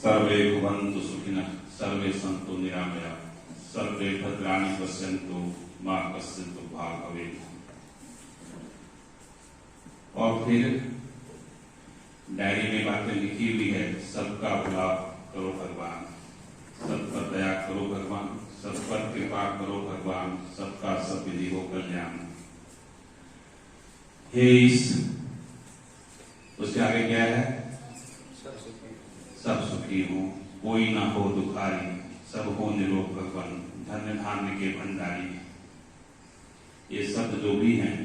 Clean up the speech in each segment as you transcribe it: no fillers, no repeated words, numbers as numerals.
सर्वे भवन्तु सुखिनः, सर्वे सन्तु निरामयाः, सर्वे भद्राणि पश्यन्तु, मा कश्चित् दुःखभाग् भवेत्। और फिर डायरी में बातें लिखी हुई है, सबका भला करो भगवान, सब पर दया करो भगवान, सब पर कृपा करो भगवान, सबका सब विधि हो कल्याण। उसके आगे क्या है? सब सुखी हो, कोई ना हो दुखारी, सब हो निरोग भगवान, धन्य धान्य के भंडारी। ये शब्द जो भी हैं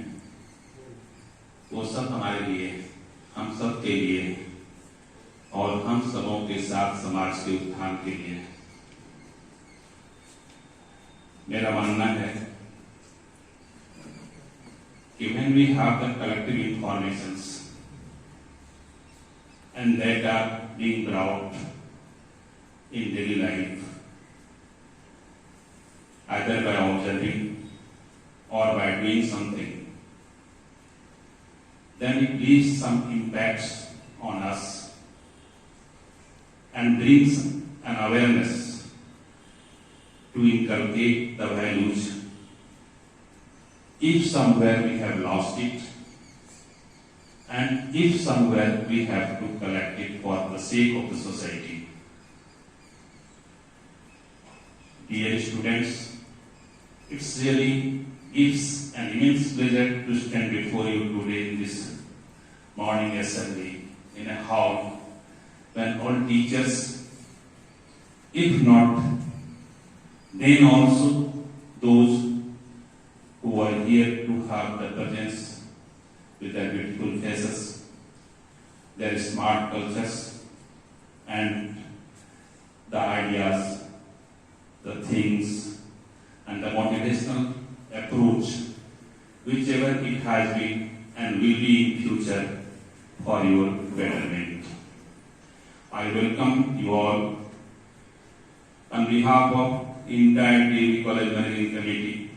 वो सब हमारे लिए, हम सब के लिए और हम सबों के साथ समाज के उत्थान के लिए। मेरा मानना है कि when we have the collective informations and that are being brought in daily life, either by observing or by doing something, then it leaves some impacts on us and brings an awareness to inculcate the values. If somewhere we have lost it, and if somewhere we have to collect it for the sake of the society. Dear students, it really gives an immense pleasure to stand before you today in this morning assembly in a hall when all teachers, if not, then also those who are here to have the presence with their beautiful faces, their smart cultures, and the ideas, the things, and the motivational approach, whichever it has been and will be in future for your betterment. I welcome you all on behalf of entire DAV College Managing Committee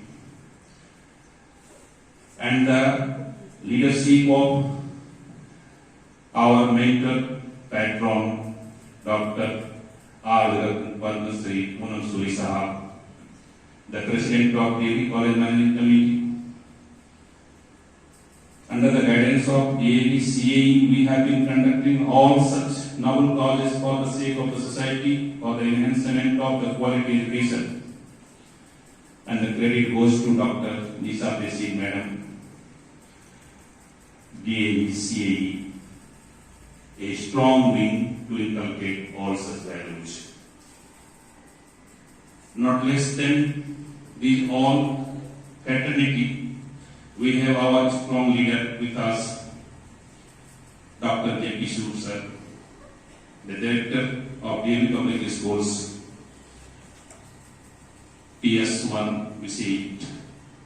and the leadership of our mentor patron, Dr. R. Padma Shri Poonam Suri Sahab, the President of DAV College Managing Committee. Under the guidance of DAV CAE, we have been conducting all such novel causes for the sake of the society, for the enhancement of the quality education. And the credit goes to Dr. Nisha Desai Madam, DAV CAE, a strong wing to inculcate all such values. Not less than these all fraternity, we have our strong leader with us, Dr. J.P. Sur sir, the director of DAV Public Schools, PS1 we see it,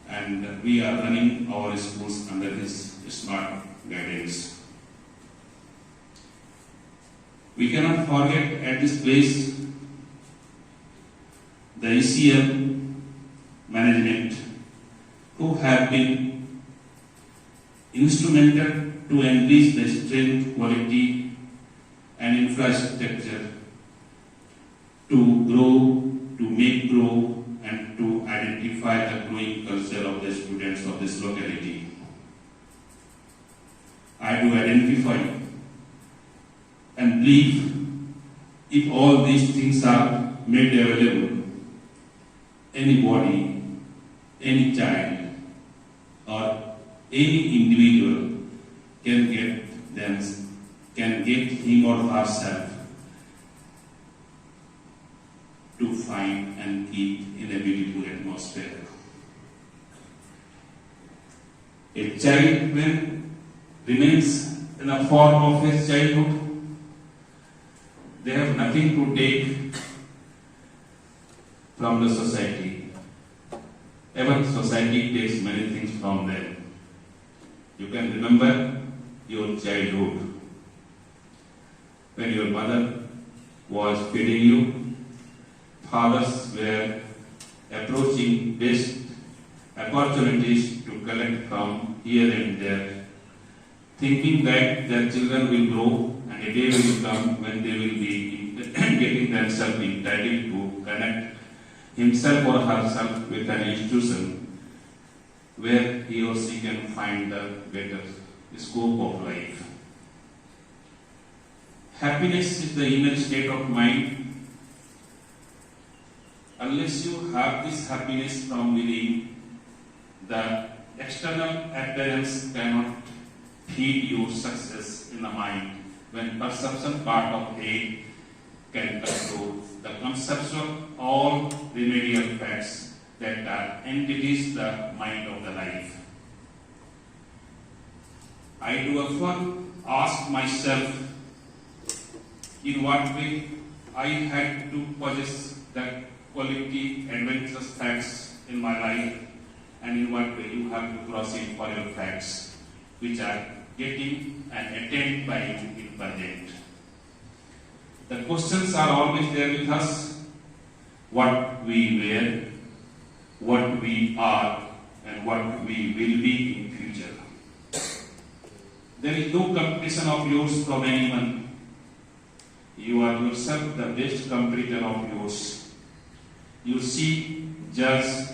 and we are running our schools under his smart guidance. We cannot forget at this place the ECM management who have been instrumental to enrich the strength, quality and infrastructure to grow, to make grow and to identify the growing culture of the students of this locality. I do identify and believe if all these things are made available, anybody, any child or any individual can get him or herself to find and keep in a beautiful atmosphere. A child when remains in a form of his childhood, they have nothing to take from the society. Even society takes many things from them. You can remember your childhood when your mother was feeding you, fathers were approaching best opportunities to collect from here and there, thinking that their children will grow and a day will come when they will be himself entitled to connect himself or herself with an institution where he or she can find the better scope of life. Happiness is the inner state of mind. Unless you have this happiness from within, the external appearance cannot feed your success in the mind when perception part of head can control the conceptual all remedial facts that are entities the mind of the life. I do often ask myself in what way I had to possess the quality adventurous facts in my life, and in what way you have to cross in for your facts which are getting and attained by you in present. The questions are always there with us: what we were, what we are, and what we will be in future. There is no competition of yours from anyone. You are yourself the best competitor of yours. You see, judge,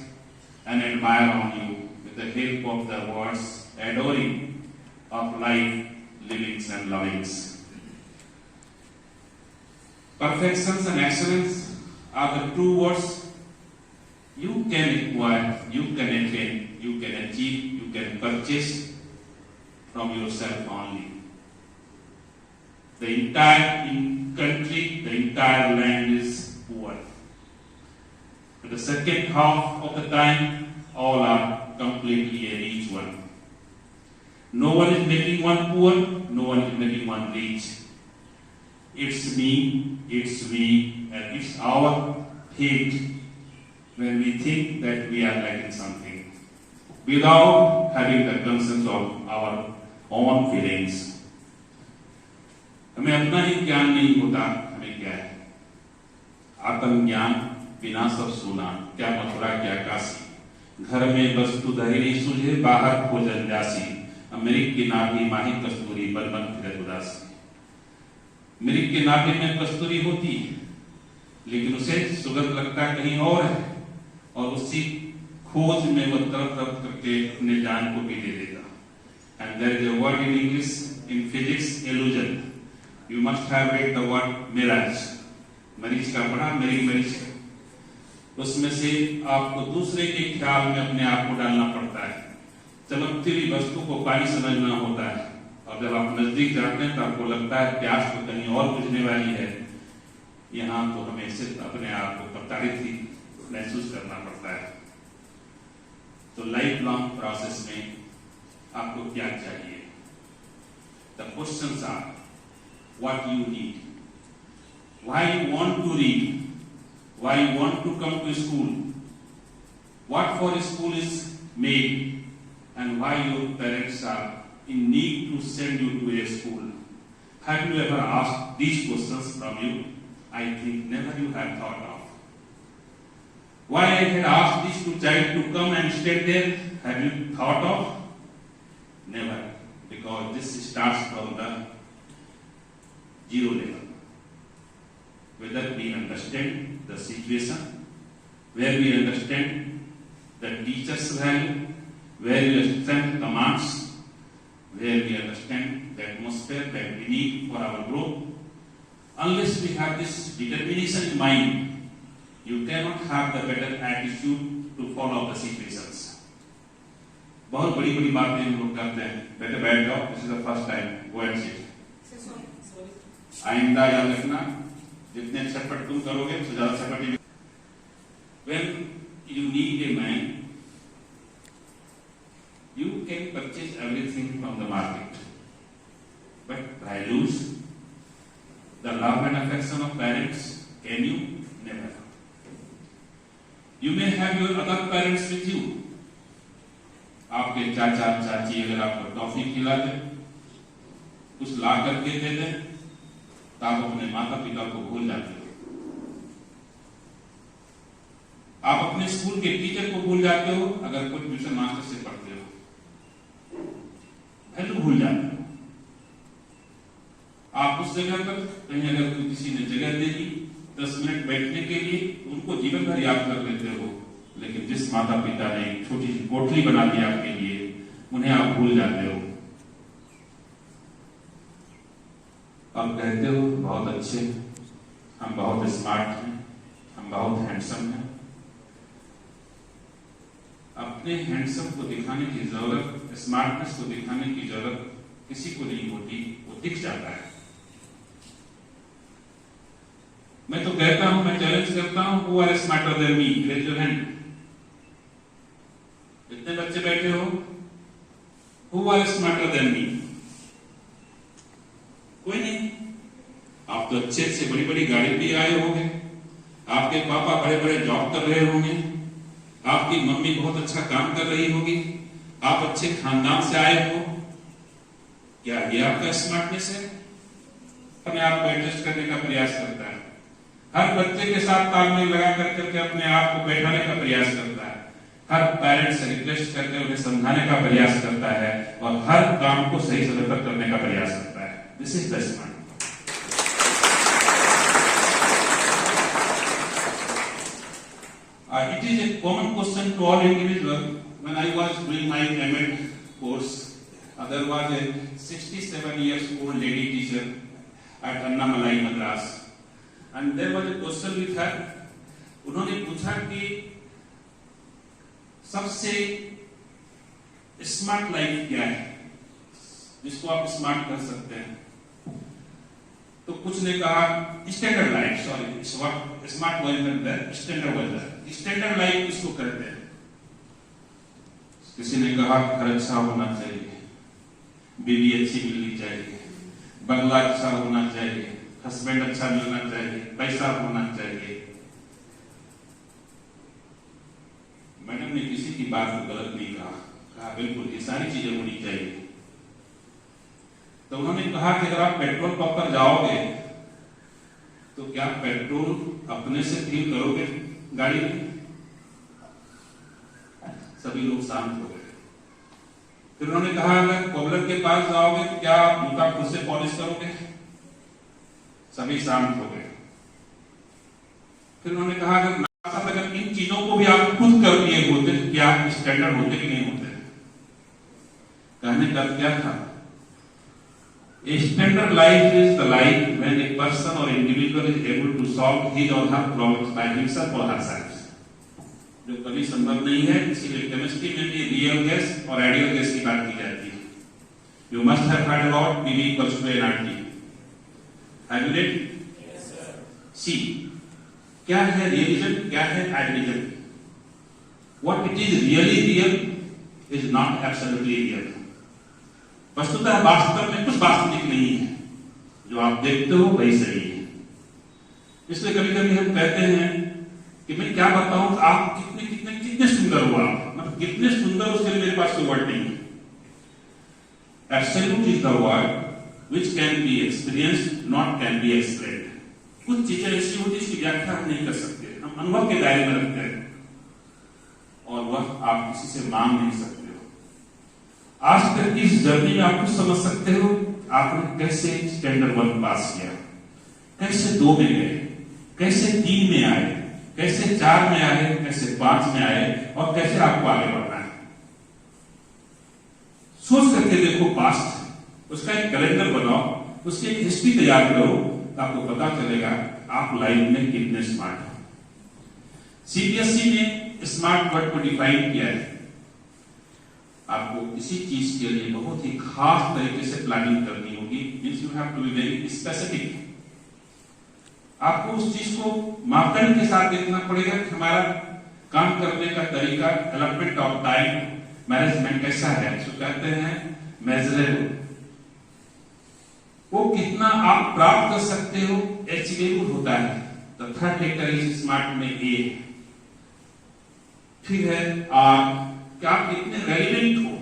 and admire on you with the help of the words adoring of life, livings, and lovings. Perfections and excellence are the two words you can acquire, you can attain, you can achieve, you can purchase from yourself only. The entire country, the entire land is poor. But the second half of the time, all are completely a rich one. No one is making one poor, no one is making one rich. It's me, it's we, and it's our fate when we think that we are lacking something, without having the conscience of our own feelings. हमें अपना ही ज्ञान नहीं होता, हमें क्या है? आत्मज्ञान बिना सब सुना, क्या मथुरा क्या काशी, घर में वस्तु धैर्य सूझे, बाहर भोजन जासी, अमृत की नाभि माही कस्तूरी, बल बन फिरत उदासी। मृग के नाभि में कस्तूरी होती है, लेकिन उसे सुगंध लगता कहीं और है, और उसी खोज में वह तरफ तरफ करके अपने जान को भी दे देगा। And there is a word in English, in physics, illusion. You must have read the word mirage. मरीज का पढ़ा, मरीज उसमें से आपको दूसरे के ख्याल में अपने आप को डालना पड़ता है। चमकती हुई वस्तु को पानी समझना होता है, और जब आप नजदीक जाते हैं तो आपको लगता है प्यास तो कहीं और बुझने वाली है। यहाँ तो हमें सिर्फ अपने आप को प्रताड़ित ही महसूस करना पड़ता है। तो लाइफ लॉन्ग प्रोसेस में आपको क्या चाहिए? The questions are what you need, why you want to read, why you want to come to school, what for school is made, and why your parents are in need to send you to a school. Have you ever asked these questions from you? I think never you have thought of. Why I had asked this to child to come and stay there, have you thought of? Never, because this starts from the zero level. Whether we understand the situation, where we understand the teacher's value, where we understand commands, where we understand the atmosphere that we need for our growth. Unless we have this determination in mind, you cannot have the better attitude to follow the situations. बहुत बड़ी बड़ी बातें हम लोग करते हैं, बेटे बैठ जाओ, this is the first time, go and sit. आइंदा याद रखना, जितने छटपट तुम करोगे उससे ज्यादा छटपटी। When you need a man, you can purchase everything from the market, but try lose the love and affection of parents. Can you? Never. You may have your other parents with you. आपके चाचा चाची अगर आपको toffee खिलाते, कुछ ला करके देते, तो आप अपने माता पिता को भूल जाते हो। आप अपने स्कूल के टीचर को भूल जाते हो, अगर कोई ट्यूशन मास्टर से पढ़ते हो, वैल्यू भूल जाते हो। आप उस जगह पर कहीं अगर किसी ने जगह दे दी, 10 मिनट बैठने के लिए उनको जीवन भर याद कर लेते हो, लेकिन जिस माता पिता ने एक छोटी सी कोठरी बना दी आपके लिए, उन्हें आप भूल जाते हो। आप कहते हो बहुत अच्छे, हम बहुत स्मार्ट हैं, हम बहुत हैंडसम हैं। अपने हैंडसम को दिखाने की जरूरत, स्मार्टनेस को दिखाने की जरूरत किसी को नहीं होती, वो दिख जाता है। मैं तो कहता हूं, मैं चैलेंज करता हूं, who are smarter than me, raise your hand. इतने बच्चे बैठे हो, who are smarter than me? कोई नहीं। आप तो अच्छे से बड़ी बड़ी गाड़ी भी आए होंगे, आपके पापा बड़े बड़े जॉब कर रहे होंगे, आपकी मम्मी बहुत अच्छा काम कर रही होगी, आप अच्छे खानदान से आए हो। क्या ये आपका स्मार्टनेस है? अपने आप को एडजस्ट करने का प्रयास करता है, हर बच्चे के साथ तालमेल लगा करके अपने आप को बैठाने का प्रयास करता है, हर पेरेंट्स से रिक्वेस्ट करके उन्हें समझाने का प्रयास करता है, और हर काम को सही समय पर करने का प्रयास करता है। This is the smart. It is a common question to all individuals. When I was doing my MA course, there was a 67 years old lady teacher at Annamalai, Madras, and there was a question with her. उन्होंने पूछा कि सबसे smart life क्या है, जिसको आप smart कर सकते हैं? तो कुछ ने कहा standard life, sorry smart version, standard life किसको कहते हैं? किसी ने कहा घर अच्छा होना चाहिए, बीवी अच्छी मिलनी चाहिए, बंगला अच्छा होना चाहिए, हस्बैंड अच्छा मिलना चाहिए, पैसा होना चाहिए। मैडम ने किसी की बात को गलत नहीं कहा बिल्कुल ये सारी चीजें होनी चाहिए। तो उन्होंने कहा कि अगर आप पेट्रोल पंप पर जाओगे तो क्या पेट्रोल अपने से फिल करोगे गाड़ी में? सभी लोग शांत हो गए। फिर उन्होंने कहा अगर कॉबलर के पास जाओगे तो क्या आप जूता खुद से पॉलिश करोगे? सभी शांत हो गए। फिर उन्होंने कहा अगर इन चीजों को भी आप खुद कर लिए होते तो क्या स्टैंडर्ड होते कि नहीं होते? कहने का क्या था? A standard life is the life when a person or individual is able to solve his or her problems by himself or herself. जो कभी संभव नहीं है, इसीलिए केमिस्ट्री में भी रियल गैस और आइडियल गैस की बात की जाती है। You must have heard about PV equals to nRT. Have you read? Yes, sir. See, क्या है रियलिज्म, क्या है idealism? What it is really real is not absolutely real. वस्तुतः वास्तव में कुछ वास्तविक नहीं है, जो आप देखते हो वही सही है। इसलिए कभी कभी हम कहते हैं कि मैं क्या बताऊं, आप कितने कितने कितने सुंदर हो, आप मतलब कितने सुंदर, उसके लिए मेरे पास कोई वर्ड नहीं है। Absolute is the word which can be experienced, not can be explained. कुछ चीजें ऐसी होती है जिसकी व्याख्या हम नहीं कर सकते, हम अनुभव के दायरे में रखते हैं, और वह आप किसी से मांग नहीं सकते। आज तक इस जर्नी में आप कुछ समझ सकते हो, आपने कैसे स्टैंडर्ड 1 पास किया, कैसे 2 में गए, कैसे 3 में आए, कैसे 4 में आए, कैसे 5 में आए, और कैसे आपको आगे बढ़ना है। सोच करके देखो पास्ट, उसका एक कैलेंडर बनाओ, उसकी एक हिस्ट्री तैयार करो, तो आपको पता चलेगा आप लाइफ में कितने स्मार्ट हो। सीबीएसई ने स्मार्ट वर्ड को डिफाइन किया है। आपको किसी चीज के लिए बहुत ही खास तरीके से प्लानिंग करनी होगी, means you have to be very specific. आपको उस चीज को मापदंड के साथ देखना पड़ेगा कि हमारा काम करने का तरीका, डेवलपमेंट ऑफ टाइम मैनेजमेंट कैसा है, जो कहते हैं मेजरेबल। वो कितना आप प्राप्त कर सकते हो, अचीवेबल होता है। The third factor is smart में ए। फिर है आर, क्या आप कितने रेलिवेंट हो,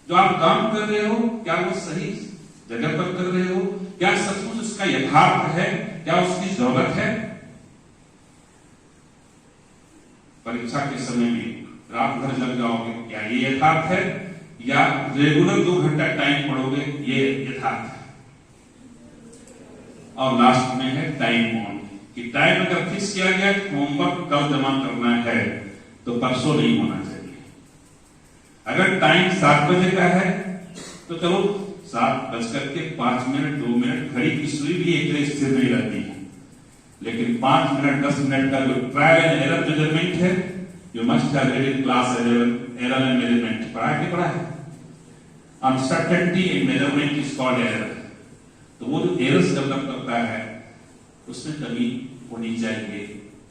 जो आप काम कर रहे हो क्या वो सही जगह पर कर रहे हो, क्या सचमुच उसका यथार्थ है, क्या उसकी जरूरत है। परीक्षा के समय में रात भर लग जाओगे, क्या ये यथार्थ है, या रेगुलर 2 घंटा टाइम पढ़ोगे, ये यथार्थ है। और लास्ट में है टाइम बाउंड, कि टाइम अगर फिक्स किया गया कि होमवर्क कल जमा करना है तो परसों नहीं होना चाहिए। अगर टाइम 7 बजे का है तो चलो 7:05 2 मिनट, घड़ी की सुई भी एक तरह स्थिर नहीं रहती है, लेकिन 5 मिनट 10 मिनट का जो ट्रायल एंड एरर मेजरमेंट है, you must have read in class error and measurement पढ़ा है। Uncertainty in measurement is called error. तो वो जो एरर्स डेवलप करता है उसमें कमी होनी चाहिए,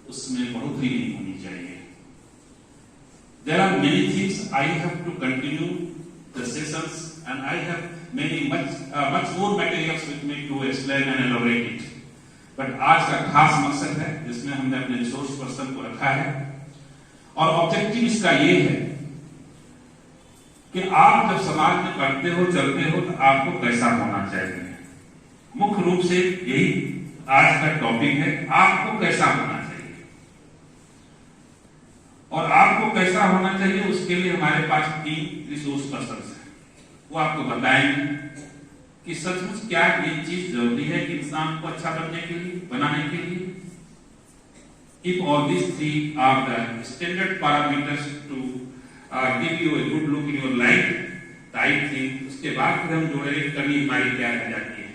उसमें बढ़ोतरी नहीं होनी चाहिए। There are many things I have to continue the sessions and I have much more materials with me to explain and elaborate it. But आज का खास मकसद है जिसमें हमने अपने रिसोर्स पर्सन को रखा है और ऑब्जेक्टिव इसका ये है कि आप जब समाज में करते हो चलते हो तो आपको कैसा होना चाहिए। मुख्य रूप से यही आज का टॉपिक है, आपको कैसा होना चाहिए। और आपको कैसा होना चाहिए उसके लिए हमारे पास 3 रिसोर्स पर्सन हैं, वो आपको बताएंगे कि सचमुच क्या ये चीज जरूरी है कि इंसान को अच्छा बनने के लिए, बनाने के लिए। If all these 3 are the standard parameters to give you a good look in your life, I think उसके बाद फिर हम जोड़ेंगे कमी हमारी क्या रह जाती है।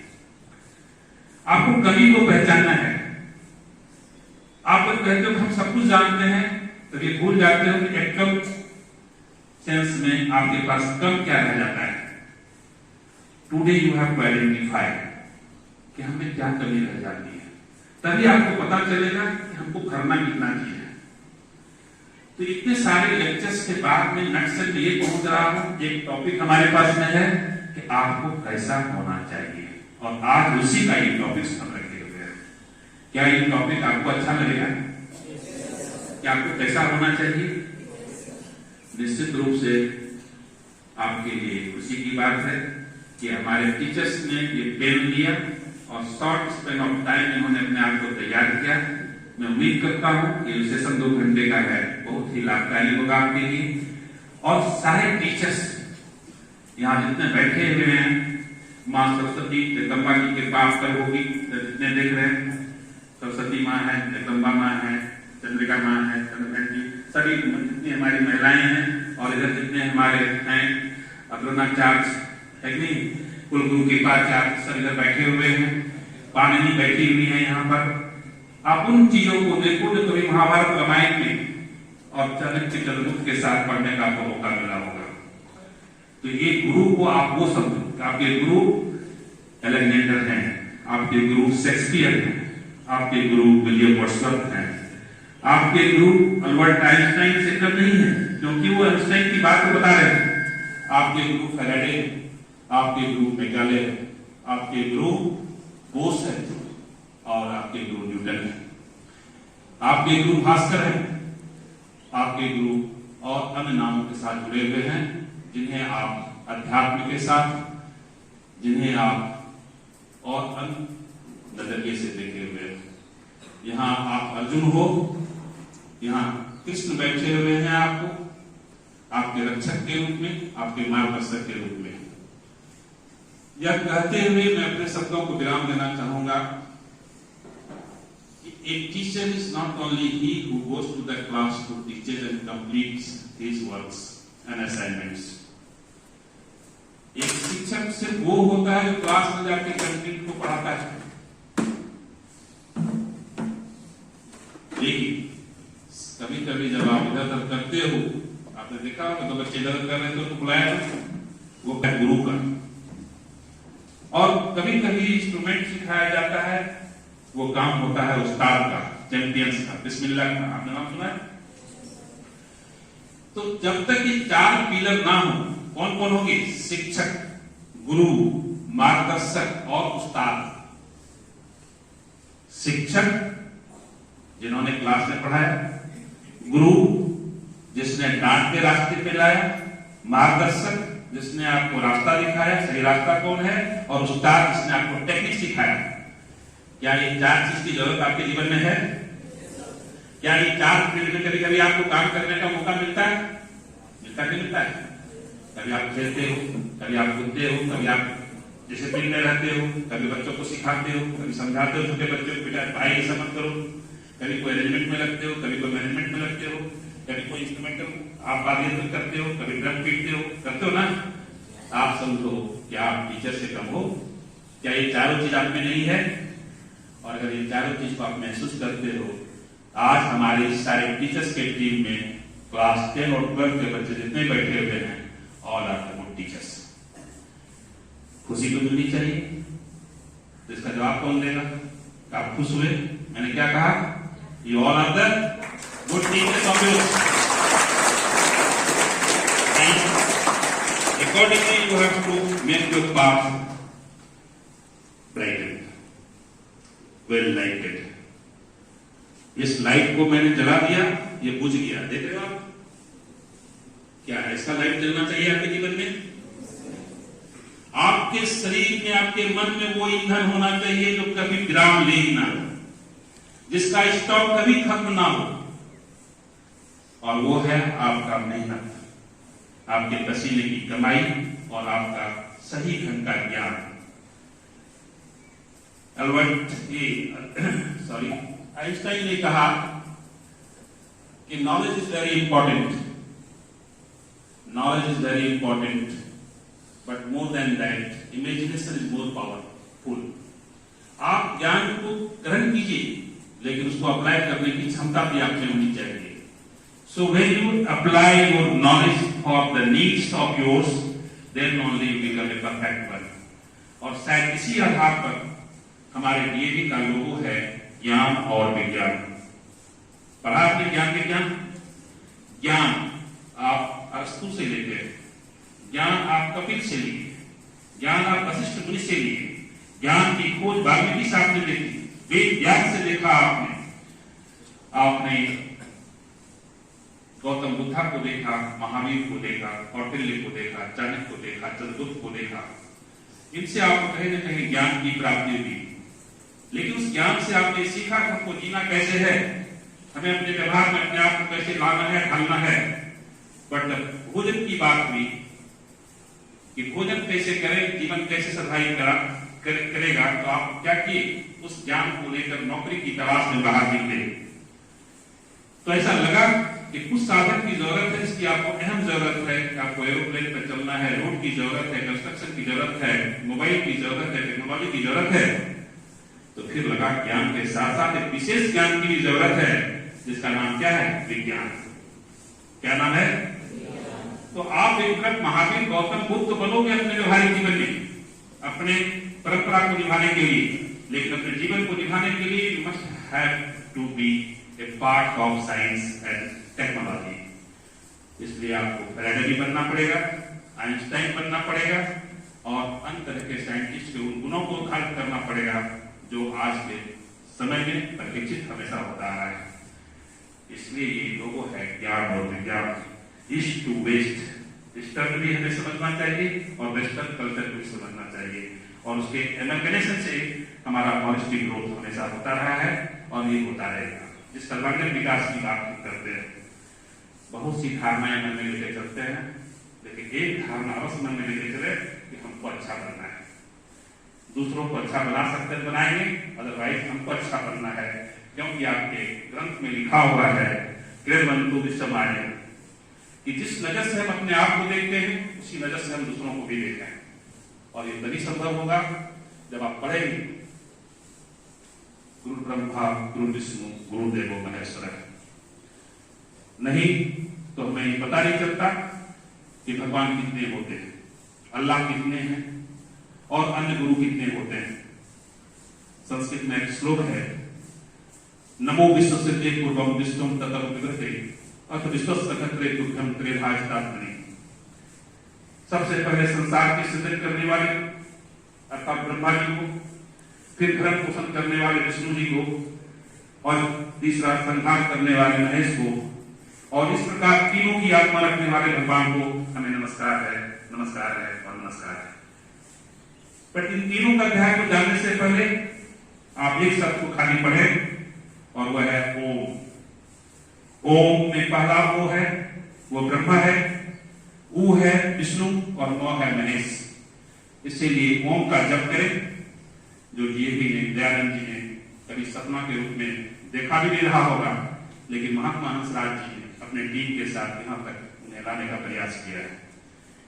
आपको कमी को पहचानना है। आप कहते हो हम सब कुछ जानते हैं तो ये भूल जाते हो कि एक्चुअल सेंस में आपके पास कम क्या रह जाता है। Today you have to identify कि हमें क्या कमी रह जाती है, तभी आपको पता चलेगा कि हमको करना कितना चाहिए। तो इतने सारे लेक्चर्स के बाद में नक्सल ये पहुंच रहा हूं, एक टॉपिक हमारे पास में है कि आपको कैसा होना चाहिए, और आज उसी का ये टॉपिक हम रखे हुए हैं। क्या ये टॉपिक आपको अच्छा लगेगा कि आपको कैसा होना चाहिए? निश्चित रूप से आपके लिए खुशी की बात है कि हमारे टीचर्स ने ये पेन लिया और शॉर्ट स्पेन ऑफ टाइम इन्होंने अपने आप को तैयार किया। मैं उम्मीद करता हूं कि सेशन 2 घंटे का है, बहुत ही लाभकारी होगा आपके लिए। और सारे टीचर्स यहाँ जितने बैठे हुए हैं, माँ सरस्वती जगदम्बा की कृपा आप पर होगी, जितने देख रहे हैं, सरस्वती माँ है, जगदम्बा माँ है, चंद्रिका माँ है, चंद्रबहन जी, सभी जितनी हमारी महिलाएं हैं और इधर जितने हमारे हैं अग्रणाचार्य है कि नहीं, कुलगुरु कृपाचार्य, सब इधर बैठे हुए हैं, पाणिनी बैठी हुई है यहाँ पर। आप उन चीजों को देखो जो कभी महाभारत रामायण में और चाणक्य चंद्रगुप्त के साथ पढ़ने का आपको मौका मिला होगा। तो ये गुरु को आप वो समझो, आपके गुरु अलेक्जेंडर हैं, आपके गुरु शेक्सपियर हैं, आपके गुरु विलियम वर्ड्सवर्थ हैं, आपके गुरु अल्बर्ट आइंस्टाइन से कम नहीं है, क्योंकि वो आइंस्टाइन की बात को बता रहे हैं। आपके गुरु फैराडे, आपके गुरु मैकाले, आपके गुरु बोस है और आपके गुरु न्यूटन है, आपके गुरु भास्कर है, आपके गुरु और अन्य नामों के साथ जुड़े हुए हैं, जिन्हें आप अध्यात्म के साथ, जिन्हें आप और अन्य नजरिए से देखे हुए हैं। यहाँ आप अर्जुन हो, यहाँ कृष्ण बैठे हुए हैं आपको, आपके रक्षक के रूप में, आपके मार्गदर्शक के रूप में। यह कहते हुए मैं अपने शब्दों को विराम देना चाहूंगा। A teacher is not only he who goes to the class to teach and completes his works and assignments. एक शिक्षक सिर्फ वो होता है जो क्लास में जाके कंटेंट को पढ़ाता है, लेकिन कभी कभी जब आप इधर उधर करते हो, आपने देखा होगा तो बच्चे इधर कर रहे थे तो बुलाया वो क्या गुरु का। और कभी कभी इंस्ट्रूमेंट सिखाया जाता है, वो काम होता है उस्ताद का, चैंपियंस का, बिस्मिल्लाह का। आपने नाम सुना है? तो जब तक ये 4 पिलर ना हो, कौन कौन होंगे? शिक्षक, गुरु, मार्गदर्शक और उस्ताद। शिक्षक जिन्होंने क्लास में पढ़ाया, गुरु जिसने डांट के रास्ते पे लाया, मार्गदर्शक जिसने आपको रास्ता दिखाया, सही रास्ता कौन है, और उस्ताद जिसने आपको टेक्निक सिखाया। क्या ये 4 चीज की जरूरत आपके जीवन में है? क्या ये 4 फील्ड में कभी कभी आपको काम करने का मौका मिलता है? मिलता नहीं मिलता है? कभी आप खेलते हो, कभी आप घूमते हो, कभी आप डिसिप्लिन में रहते हो, कभी बच्चों को सिखाते हो, कभी समझाते हो छोटे बच्चों को, बेटा भाई ऐसा मत करो, कभी कोई अरेंजमेंट में लगते हो, कभी कोई मैनेजमेंट में लगते हो, कभी कोई इंस्ट्रूमेंटल आप वाद्य करते हो, कभी ड्रम पीटते हो, करते हो ना। आप समझो कि आप टीचर से कम हो क्या? ये चारों चीज आप में नहीं है? और अगर ये चारों चीज को आप महसूस करते हो, आज हमारे सारे टीचर्स के टीम में क्लास 10 और 12 के बच्चे जितने बैठे हुए हैं, all are the good teachers. खुशी तो मिलनी चाहिए। तो इसका जवाब कौन देगा? आप खुश हुए? मैंने क्या कहा? You all are the good teachers of yours. Accordingly, you have to make your path brighten, well lighted. इस लाइट को मैंने जला दिया, ये बुझ गया, देख रहे हो आप? क्या ऐसा लाइट जलना चाहिए आपके जीवन में? आपके शरीर में, आपके मन में वो ईंधन होना चाहिए जो कभी विराम ले ना, जिसका स्टॉक कभी खत्म ना हो। और वो है आपका मेहनत, आपके पसीने की कमाई और आपका सही ढंग का ज्ञान। आइंस्टाइन ने कहा कि knowledge is very important, knowledge is very important, but more than that imagination is more powerful. आप ज्ञान को ग्रहण कीजिए, लेकिन उसको अप्लाई करने की क्षमता भी आप में होनी चाहिए। So when you apply your knowledge for the needs of yours, then only you become a perfect one. और शायद इसी आधार पर हमारे डीएवी का लोगो है ज्ञान और विज्ञान। पढ़ा आपने ज्ञान विज्ञान? ज्ञान आप अरस्तु से लेते हैं, ज्ञान आप कपिल से लिए, ज्ञान आप वशिष्ठ मुनि से लिए, ज्ञान की खोज वाल्मीकि साहब ने देखी, वेद व्यास से देखा आपने गौतम बुद्धा को देखा, महावीर को देखा, कौटिल्य को देखा, चाणक्य को देखा, चंद्रगुप्त को देखा। इनसे आपको कहीं न कहीं ज्ञान की प्राप्ति हुई, लेकिन उस ज्ञान से आपने सीखा कि हमको जीना कैसे है, हमें अपने व्यवहार में अपने आप को कैसे लाना है, ढालना है। बट भोजन की बात हुई कि भोजन कैसे करें, जीवन कैसे सर्वाइव करेगा, तो आप क्या किए? उस ज्ञान को लेकर नौकरी की तलाश में बाहर निकले। तो ऐसा लगा कि कुछ साधन की जरूरत है, इसकी आपको अहम जरूरत है, आपको एरोप्लेन पर चलना है, रोड की जरूरत है, कंस्ट्रक्शन की जरूरत है, मोबाइल की जरूरत है, टेक्नोलॉजी की जरूरत है। तो फिर लगा ज्ञान के साथ साथ एक विशेष ज्ञान की भी जरूरत है, जिसका नाम क्या है? विज्ञान। क्या नाम है? तो आप एक तरफ महावीर गौतम बुद्ध तो बनोगे अपने व्यवहारिक जीवन में, अपने परंपरा को निभाने के लिए, लेकिन अपने जीवन को निभाने के लिए you must have to be a part of science and technology. इसलिए आपको फैराडे भी बनना पड़ेगा, आइंस्टाइन बनना पड़ेगा, और अन्य तरह के साइंटिस्ट के उन गुणों को उखाड़ करना पड़ेगा जो आज के समय में परिलक्षित हमेशा होता रहा है। इसलिए ये लोगो है ज्ञान और विज्ञान। ईस्ट टू वेस्ट, ईस्टर्न भी हमें समझना चाहिए और वेस्टर्न कल्चर को भी समझना चाहिए, और उसके एमलगनेशन से हमारा पॉजिटिव ग्रोथ हमेशा होता रहा है और ये होता रहेगा। जिस सर्वांगीण विकास की बात करते हैं, बहुत सी धारणाएं मन में लेके चलते हैं, लेकिन एक धारणा अवश्य मन में लेके चले कि हमको अच्छा बनना है। दूसरों को अच्छा बना सकते हैं, बनाएंगे, अदरवाइज हमको अच्छा बनना है, क्योंकि आपके ग्रंथ में लिखा हुआ है गृहबंधु विश्वमाय कि जिस नजर से हम अपने आप को देखते हैं, उसी नजर से हम दूसरों को भी देखते हैं। और ये तभी संभव होगा जब आप पढ़ेंगे गुरु ब्रह्मा गुरु विष्णु गुरुदेवो महेश्वर। नहीं तो हमें ये पता नहीं चलता कि भगवान कितने होते हैं, अल्लाह कितने हैं और अन्य गुरु कितने होते हैं। संस्कृत में एक श्लोक है, नमो विश्व सिद्धे पूर्वम विष्णुम ततः विग्रहे अथ विश्व सकत्रे तुभ्यम त्रिधास्तात्मनि। सबसे पहले संसार की सृजन करने वाले अर्थात ब्रह्मा जी को, फिर धर्म पोषण करने वाले विष्णु जी को, और तीसरा संहार करने वाले महेश को, और इस प्रकार तीनों की आत्मा रखने वाले भगवान को हमें नमस्कार है, नमस्कार है और नमस्कार है। पर इन तीनों का अध्याय को जानने से पहले आप एक शब्द को खाली पढ़े, और वह है ओम। ओम में पहला ओ है, वो ब्रह्मा है, ऊ है विष्णु और नौ है महेश। इसीलिए ओम का जप करें। जो डीएपी ने, दयानंद जी ने कभी सपना के रूप में देखा भी नहीं रहा होगा, लेकिन महात्मा हंसराज जी ने अपने टीम के साथ यहाँ तक उन्हें लाने का प्रयास किया है।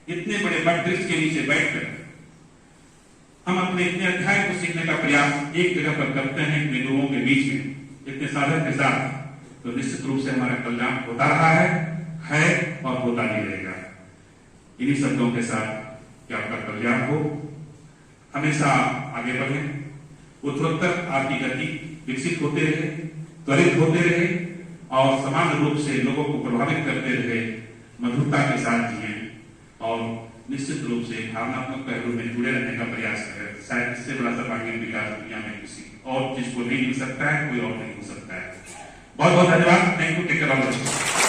इतने बड़े वट वृक्ष के नीचे बैठकर हम अपने इतने अध्याय को सीखने का प्रयास एक जगह पर करते हैं, इतने लोगों के बीच में, इतने साधक के साथ, तो निश्चित रूप से हमारा कल्याण होता रहा है और होता भी रहेगा। इन्हीं शब्दों के साथ कि आपका कल्याण हो, हमेशा आगे बढ़े, उत्तरोत्तर आपकी गति विकसित होते रहे, त्वरित होते रहे और समान रूप से लोगों को प्रभावित करते रहे, मधुरता के साथ जिए और निश्चित रूप से भावनात्मक पहलू में जुड़े रहने का प्रयास करें। शायद इससे बड़ा सर्वांगीण विकास दुनिया में किसी और चीज को नहीं मिल सकता है, कोई और नहीं हो सकता है। बहुत बहुत धन्यवाद। Thank you. Take care all.